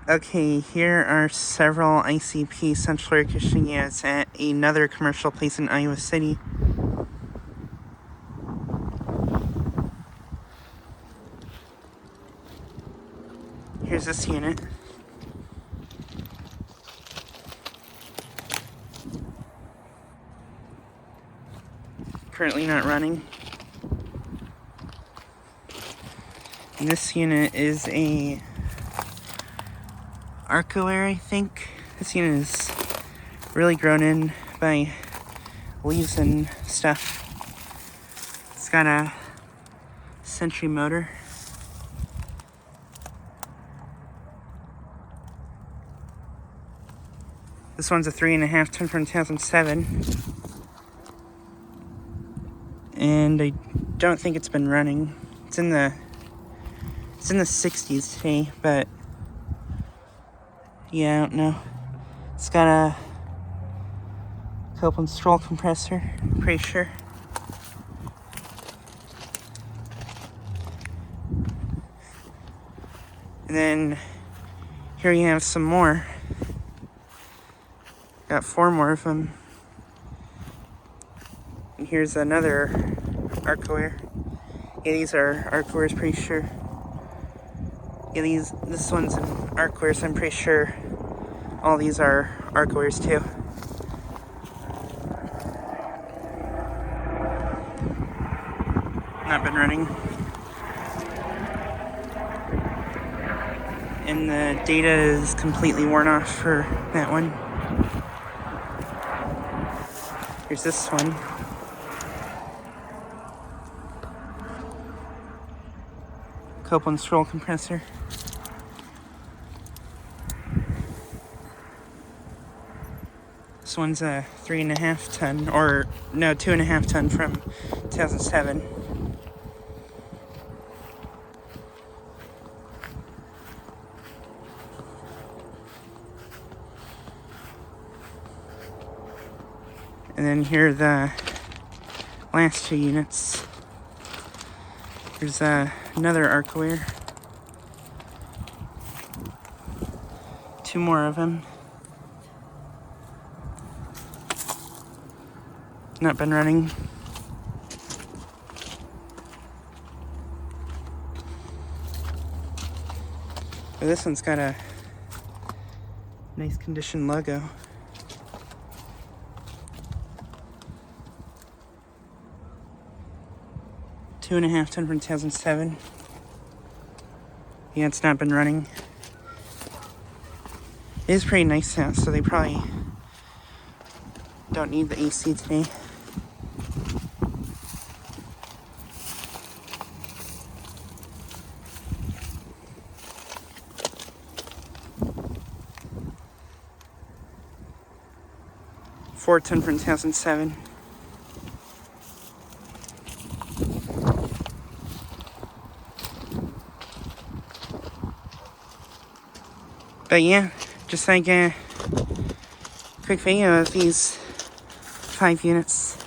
Okay, here are several ICP central air conditioning units at another commercial place in Iowa City. Here's this unit. Currently not running. And this unit is a Arcoaire, I think. This unit is really grown in by leaves and stuff. It's got a Century motor. This one's a 3.5 ton from 2007. And I don't think it's been running. It's in the 60s today, but yeah, I don't know. It's got a Copeland stroll compressor, I'm pretty sure. And then here you have some more. Got 4 more of them. And here's another Arcoaire. Yeah, these are Arcoaires, pretty sure. Yeah, this one's an Arcoaire, so I'm pretty sure all these are Arcoaires too. Not been running. And the data is completely worn off for that one. Here's this one. Copeland stroll compressor. This one's a 3.5 ton, or no, 2.5 ton from 2007. And then here are the last 2 units. There's another Arcoaire. 2 more of them. Not been running. But this one's got a nice condition logo. Two 2.5 ton from 2007. Yeah, it's not been running. It is pretty nice out, so they probably don't need the AC today. Four ton from 2007. But yeah, just like a quick video of these 5 units.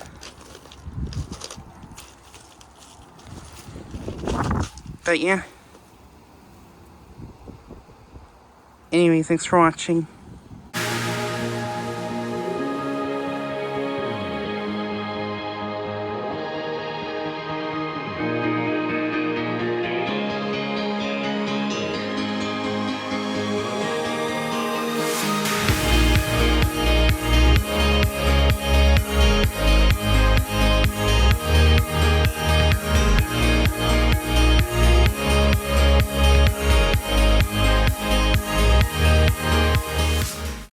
But yeah. Anyway, thanks for watching.